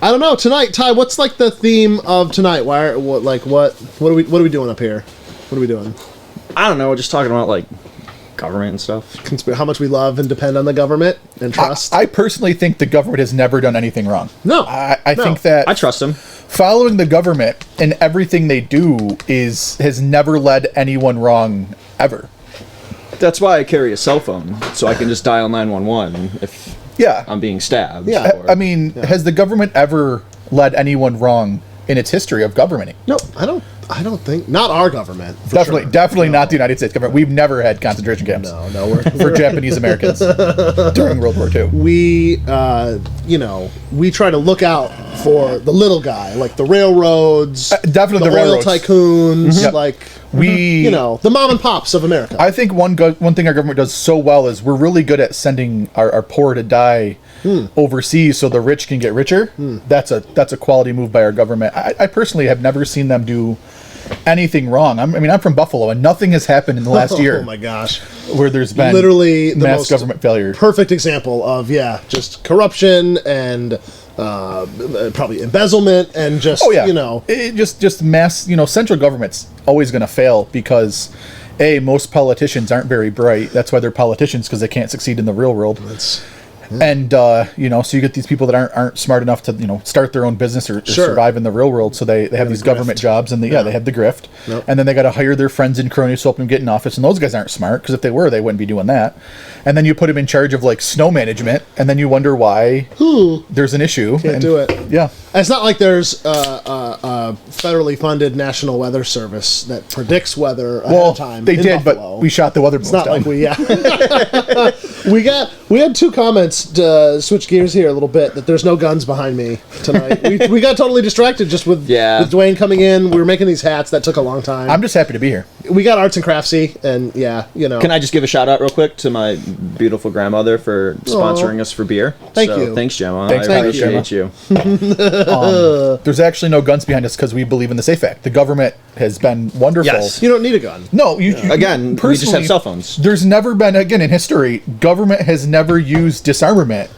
I don't know. Tonight, Ty, what's like the theme of tonight? What are we doing up here? What are we doing? I don't know. Just talking about like government and stuff. How much we love and depend on the government and trust. I personally think the government has never done anything wrong. No. I think that I trust them. following the government and everything they do has never led anyone wrong ever. That's why I carry a cell phone, so I can just dial 911 if I'm being stabbed. Yeah. I mean, has the government ever led anyone wrong in its history of governing? No, I don't think. Not our government. Definitely not the United States government. We've never had concentration camps. No, we're for Japanese Americans during World War II. We try to look out for the little guy, like the railroads, definitely the oil railroads. tycoons, Yep. like We, the mom and pops of America. I think one thing our government does so well is we're really good at sending our poor to die overseas so the rich can get richer. That's a quality move by our government. I personally have never seen them do anything wrong. I'm from Buffalo, and nothing has happened in the last year. Oh my gosh! Where there's been literally the mass most government failure. Perfect example of just corruption and probably embezzlement and just just mass. Central government's always going to fail because most politicians aren't very bright. That's why they're politicians, because they can't succeed in the real world. And so you get these people that aren't smart enough to start their own business or survive in the real world. So they have these government jobs, and they have the grift, and then they got to hire their friends and cronies to help them get in office. And those guys aren't smart, because if they were, they wouldn't be doing that. And then you put them in charge of like snow management, and then you wonder why there's an issue. Can't do it. Yeah, it's not like there's a federally funded National Weather Service that predicts weather ahead of time. They did, Buffalo. but we shot the weather balloons down. We had two comments to switch gears here a little bit, that there's no guns behind me tonight. we got totally distracted just with Dwayne coming in. We were making these hats that took a long time. I'm just happy to be here. We got arts and craftsy, and Can I just give a shout out real quick to my beautiful grandmother for sponsoring us for beer? Thank you. Thanks, Gemma. Thanks, I appreciate you. There's actually no guns behind us because we believe in the SAFE Act. The government has been wonderful. Yes. You don't need a gun. No, Again, we just have cell phones. There's never been, again, in history, government has never used disarmament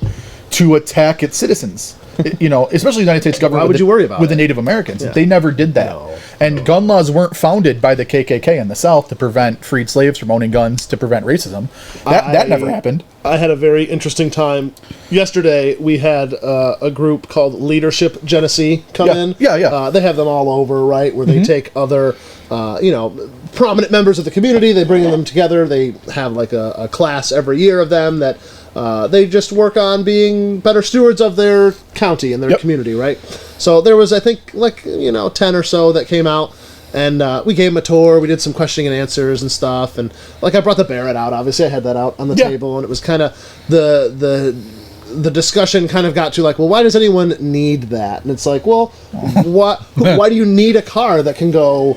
to attack its citizens. Especially the United States government. Why would you worry about with it? the Native Americans? Yeah. They never did that. And gun laws weren't founded by the KKK in the South to prevent freed slaves from owning guns, to prevent racism. That never happened. I had a very interesting time. Yesterday, we had a group called Leadership Genesee come in. Yeah. They have them all over, right, where they take other, prominent members of the community, they bring them together, they have like a class every year of them that they just work on being better stewards of their county and their community, right? So there was, I think, 10 or so that came out, and we gave them a tour. We did some questioning and answers and stuff, and I brought the Barrett out. Obviously, I had that out on the table, and it was kind of the discussion kind of got to well, why does anyone need that? And it's like, well, why do you need a car that can go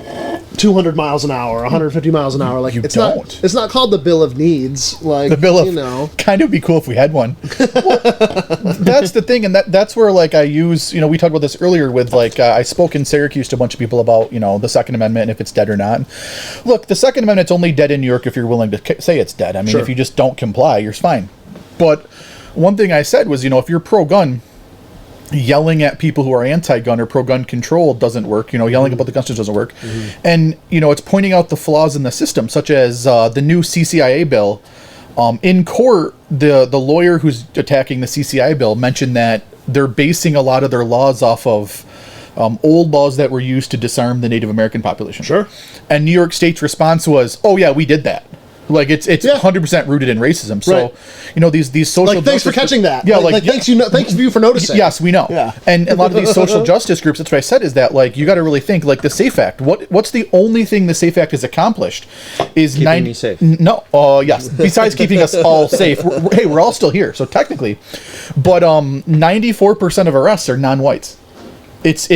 200 miles an hour, 150 miles an hour? It's not called the Bill of Needs. The Bill of kind of be cool if we had one. That's the thing, and that's where I use, we talked about this earlier with I spoke in Syracuse to a bunch of people about the Second Amendment and if it's dead or not. Look, the Second Amendment's only dead in New York if you're willing to say it's dead. I mean, if you just don't comply, you're fine. But one thing I said was, if you're pro-gun, yelling at people who are anti-gun or pro-gun control doesn't work. Yelling about the Constitution doesn't work. And, it's pointing out the flaws in the system, such as the new CCIA bill. In court, the lawyer who's attacking the CCIA bill mentioned that they're basing a lot of their laws off of old laws that were used to disarm the Native American population. Sure. And New York State's response was, oh, yeah, we did that. It's 100% rooted in racism. So, these social thanks for catching that. Yeah, thanks you for noticing. Yes, we know. Yeah. And a lot of these social justice groups, that's what I said, is that you got to really think the SAFE Act. What's the only thing the SAFE Act has accomplished is keeping me safe. No. Yes. Besides keeping us all safe, we're all still here. So technically, but 94% of arrests are non-whites. It's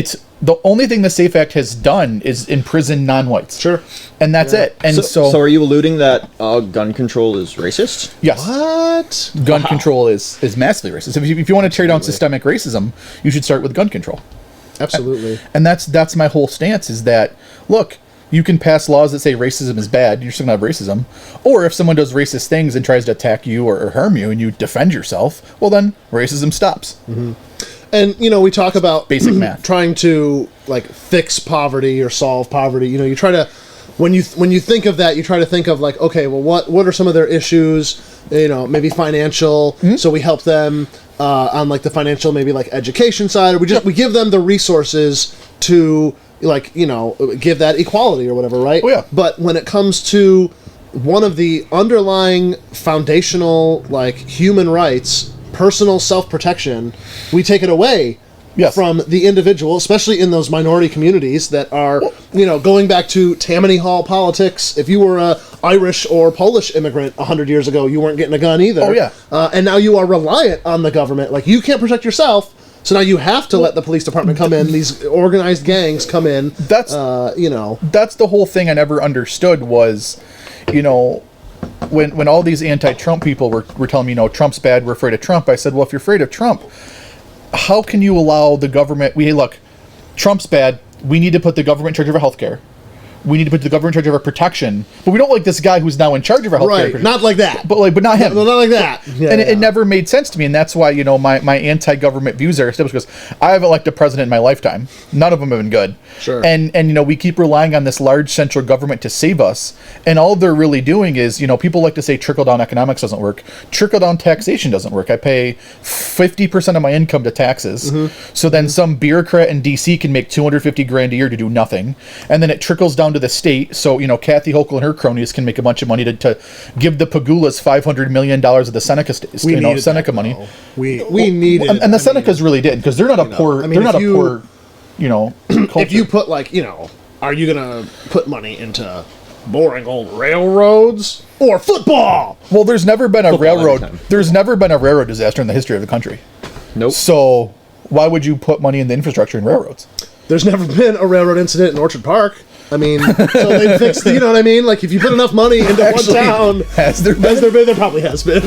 the only thing the SAFE Act has done is imprison non-whites. Sure. And that's it. And so are you alluding that gun control is racist? Yes. What? Gun control is massively racist. If you want to tear down systemic racism, you should start with gun control. Absolutely. And that's my whole stance, is that, look, you can pass laws that say racism is bad, you're still going to have racism. Or if someone does racist things and tries to attack you or harm you and you defend yourself, well then racism stops. Mm-hmm. And we talk about Basic math. trying to like fix poverty or solve poverty. You try to when you think of that, you try to think of like, okay, well, what are some of their issues? Maybe financial. So we help them on like the financial, maybe like education side, or we give them the resources to like give that equality or whatever, right? Oh, yeah. But when it comes to one of the underlying foundational like human rights, personal self-protection, we take it away from the individual, especially in those minority communities that are, going back to Tammany Hall politics. If you were a Irish or Polish immigrant 100 years ago, you weren't getting a gun either. Oh, yeah. And now you are reliant on the government. Like, you can't protect yourself, so now you have to let the police department come in, these organized gangs come in. That's the whole thing I never understood was, when all these anti-Trump people were telling me, Trump's bad, we're afraid of Trump, I said, well, if you're afraid of Trump, how can you allow the government... Hey, look, Trump's bad, we need to put the government in charge of our healthcare. We need to put the government in charge of our protection. But we don't like this guy who's now in charge of our healthcare. Right, not like that. But not him. No, not like that. Yeah, and it never made sense to me, and that's why, my anti-government views are established, because I haven't elected a president in my lifetime. None of them have been good. Sure. And we keep relying on this large central government to save us, and all they're really doing is, people like to say trickle-down economics doesn't work. Trickle-down taxation doesn't work. I pay 50% of my income to taxes, so then some bureaucrat in D.C. can make $250,000 a year to do nothing, and then it trickles down to the state, so, Kathy Hochul and her cronies can make a bunch of money to give the Pagulas $500 million of the Seneca money. We needed, and the Senecas really did, because they're not a poor. They're not a poor. If you put like, are you gonna put money into boring old railroads or football? Well, there's never been a Football railroad. anytime. There's never been a railroad disaster in the history of the country. Nope. So why would you put money in the infrastructure in railroads? There's never been a railroad incident in Orchard Park. I mean, so they fixed, you know what I mean? Like, if you put enough money into Actually, one town, has there been? There probably has been.